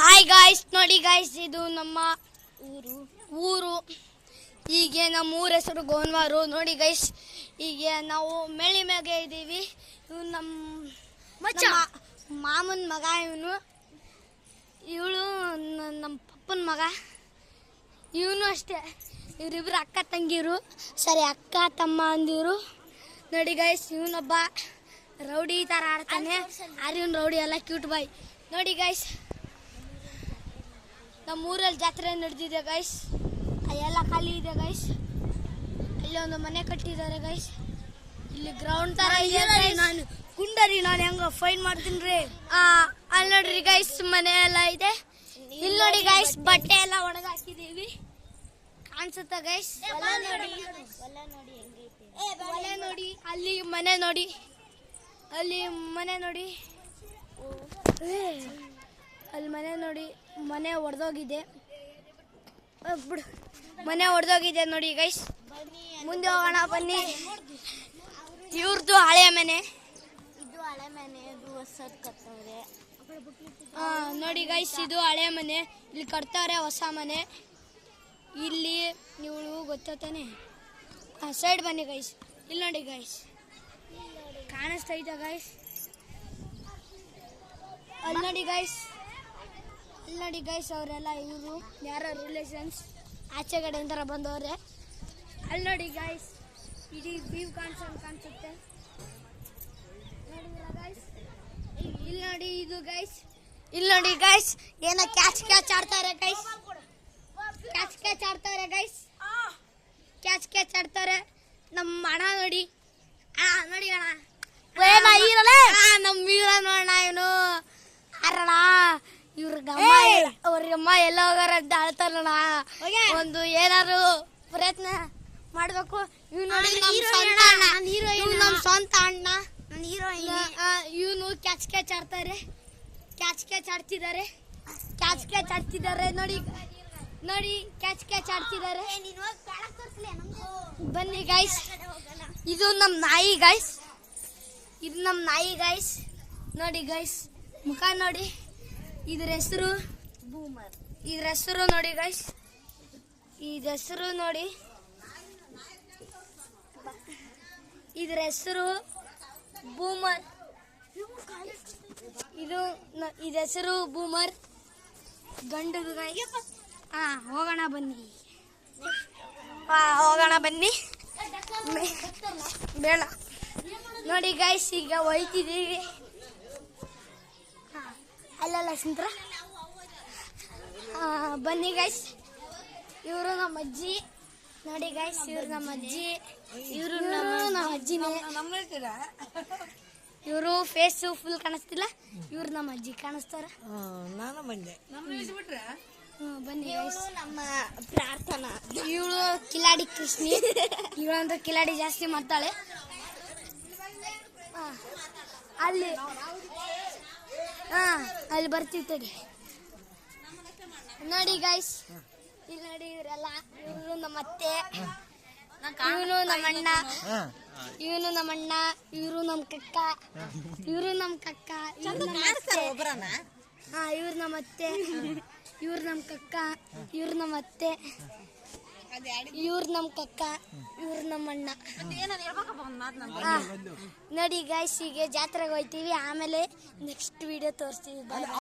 Hi guys, ನೋಡಿ guys, ಇದು ನಮ್ಮ ಊರು. ಹೀಗೆ ನಮ್ಮ ಊರ ಹೆಸರು ಗೋನ್ವಾರು. ನೋಡಿ ಗೈಸ್, ಹೀಗೆ ನಾವು ಮೇಳಿ ಮ್ಯಾಗೆ ಇದ್ದೀವಿ. ಇವನು ನಮ್ಮ ಮಾಮನ ಮಗ, ಇವಳು ನಮ್ಮ ಪಪ್ಪನ ಮಗ. ಇವನು ಅಷ್ಟೇ, ಇವರಿಬ್ರು ಅಕ್ಕ ತಂಗಿರು, ಅಕ್ಕ ತಮ್ಮ ಅಂದಿರು. ನೋಡಿ ಗೈಸ್, ಇವನೊಬ್ಬ ರೌಡಿ ಥರ ಆಡ್ತಾನೆ. ಇವನು ರೌಡಿ ಎಲ್ಲ ಕ್ಯೂಟ್ ಬಾಯ್. ನೋಡಿ ಗೈಸ್, ನಮ್ಮ ಊರಲ್ಲಿ ಜಾತ್ರೆ ನಡೆದಿದೆ ಗೈಸ್. ಎಲ್ಲ ಖಾಲಿ ಇದೆ ಗೈಸ್. ಇಲ್ಲಿ ಒಂದು ಮನೆ ಕಟ್ಟಿದ್ದಾರೆ ಗೈಸ್. ಇಲ್ಲಿ ಗ್ರೌಂಡ್ ತರ ಇದೆ. ನಾನು ಕುಂಡರಿ, ನಾನು ಹೆಂಗ ಫೈನ್ ಮಾಡ್ತೀನಿ ರೀ. ಅಲ್ಲಿ ನೋಡ್ರಿ ಗೈಸ್, ಮನೆ ಎಲ್ಲ ಇದೆ. ಇಲ್ಲಿ ನೋಡಿ ಗೈಸ್, ಬಟ್ಟೆ ಎಲ್ಲ ಒಣಗ ಹಾಕಿದೀವಿ, ಕಾಣಿಸುತ್ತ ಗೈಸ್. ಒಲೆ ನೋಡಿ, ಅಲ್ಲಿ ಮನೆ ನೋಡಿ, ಅಲ್ಲಿ ಮನೆ ನೋಡಿ, ಅಲ್ಲಿ ಮನೆ ನೋಡಿ. ಮನೆ ಒಡೆದೋಗಿದೆ, ಬಿಡು, ಮನೆ ಒಡೆದೋಗಿದೆ ನೋಡಿ ಗೈಸ್. ಮುಂದೆ ಹೋಗೋಣ ಬನ್ನಿ. ಇವ್ರದ್ದು ಹಳೆ ಮನೆ, ಇದು ಹಳೆ ಮನೆ, ಇದು ಹೊಸದು ಕಟ್ಟವ್ರೆ. ನೋಡಿ ಗೈಸ್, ಇದು ಹಳೆ ಮನೆ, ಇಲ್ಲಿ ಕಟ್ತಾರೆ ಹೊಸ ಮನೆ. ಇಲ್ಲಿ ನೀವು ಗೊತ್ತಾನೆ. ಸೈಡ್ ಬನ್ನಿ ಗೈಸ್. ಇಲ್ಲಿ ನೋಡಿ ಗೈಸ್, ಕಾಣಿಸ್ತೈತೆ ಗೈಸ್. ಅಲ್ಲಿ ನೋಡಿ ಗೈಸ್, ಇಲ್ಲಿ ನೋಡಿ ಗೈಸ್, ಅವರೆಲ್ಲ ಇವರು ಯಾರೋ ರಿಲೇಷನ್ಸ್ ಆಚೆ ಕಡೆಯಿಂದ ಬಂದವ್ರೆ. ಅಲ್ಲಿ ನೋಡಿ ಗೈಸ್, ಇಡೀ ವ್ಯೂ ಕಾಣಿಸುತ್ತೆ. ನೋಡಿದ್ರ ಗೈಸ್, ಇಲ್ಲಿ ನೋಡಿ ಇದು ಗೈಸ್. ಇಲ್ಲಿ ನೋಡಿ ಗೈಸ್, ಏನೋ ಕ್ಯಾಚ್ ಆಡ್ತಾರೆ ಗೈಸ್. ಕ್ಯಾಚ್ ಆಡ್ತಾರೆ ಗೈಸ್, ಕ್ಯಾಚ್ ಆಡ್ತಾರೆ. ನಮ್ಮ ಅಣ್ಣ ನೋಡಿ, ನೋಡಿ ಅಣ್ಣ, ನಮ್ಮ ವೀರ ನೋಡೋಣ. ಇವನು ಅರಣ, ಅವ್ರಮ್ಮ ಎಲ್ಲ ಹೋಗಾರ ಅಂತ ಆಳ್ತಾರಣ. ಒಂದು ಏನಾದ್ರು ಪ್ರಯತ್ನ ಮಾಡ್ಬೇಕು. ಇವ್ ನೋಡಿ ನಮ್ಮ ಸ್ವಂತ ಅಣ್ಣ, ಇವನು ಕ್ಯಾಚ್ ಆಡ್ತಾರೆ. ಕ್ಯಾಚ್ ಆಡ್ತಿದ್ದಾರೆ. ನೋಡಿ ಕ್ಯಾಚ್ ಆಡ್ತಿದ್ದಾರೆ. ಬನ್ನಿ ಗೈಸ್, ಇದು ನಮ್ಮ ನಾಯಿ ಗೈಸ್. ನೋಡಿ ಗೈಸ್, ಮುಖ ನೋಡಿ. ಇದ್ರ ಹೆಸರು ಬೂಮರ್. ಇದ್ರ ಹೆಸರು ನೋಡಿ ಗೈಸ್, ಇದ್ರ ಹೆಸರು ನೋಡಿ. ಇದ್ರ ಹೆಸರು ಬೂಮರ್. ಇದ್ರ ಹೆಸರು ಬೂಮರ್, ಗಂಡದು ಗೈಸ್. ಹೋಗೋಣ ಬನ್ನಿ. ಬೇಡ ನೋಡಿ ಗೈಸ್, ಈಗ ಹೋಯ್ತಿದ್ದೀವಿ. ಅಲ್ಲಲ್ಲ ಸುಂತ್ರ, ಬನ್ನಿ ಗೈಸ್. ಇವರು ನಮ್ಮ ಅಜ್ಜಿ. ನೋಡಿ ಗೈಸ್, ಇವ್ರು ನಮ್ಮ ಅಜ್ಜಿ. ಇವರು ನಮ್ಮ ಅಜ್ಜಿನೇ. ಇವರು ಫೇಸ್ ಫುಲ್ ಕಾಣಿಸ್ತಿಲ್ಲ. ಇವ್ರು ನಮ್ಮ ಅಜ್ಜಿ ಕಾಣಿಸ್ತಾರ. ನಾನು ಬಂದೆ. ಬನ್ನಿ ಗೈಸ್. ನಮ್ಮ ಪ್ರಾರ್ಥನಾ, ಇವಳು ಕಿಲಾಡಿ ಕೃಷ್ಣಿ. ಇವಳಂದ್ರೆ ಕಿಲಾಡಿ ಜಾಸ್ತಿ ಮಾಡ್ತಾಳೆ. ಅಲ್ಲಿ ಬರ್ತಿರ್ತದೆ ನೋಡಿ ಗೈಸ್. ಇಲ್ಲಿ ನೋಡಿ, ಇವರೆಲ್ಲ, ಇವರು ನಮ್ಮ ಅತ್ತೆ, ಇವನು ನಮ್ಮ ಅಣ್ಣ, ಇವರು ನಮ್ಮ ಕಕ್ಕ, ಇವರು ನಮ್ಮ ಕಕ್ಕ, ಇವ್ರು ನಮ್ಮ ಅತ್ತೆ, ಇವ್ರು ನಮ್ಮ ಅತ್ತೆ, ಇವ್ರು ನಮ್ಮ ಕಕ್ಕ, ಇವ್ರು ನಮ್ಮ ಅತ್ತೆ, ಇವ್ರು ನಮ್ಮ ಕಕ್ಕ, ಇವ್ರು ನಮ್ಮ ಅಣ್ಣ. ನೋಡಿ ಗೈಸ್, ಹೀಗೆ ಜಾತ್ರೆಗೆ ಹೋಗ್ತೀವಿ. ಆಮೇಲೆ ನೆಕ್ಸ್ಟ್ ವಿಡಿಯೋ ತೋರಿಸ್ತೀವಿ.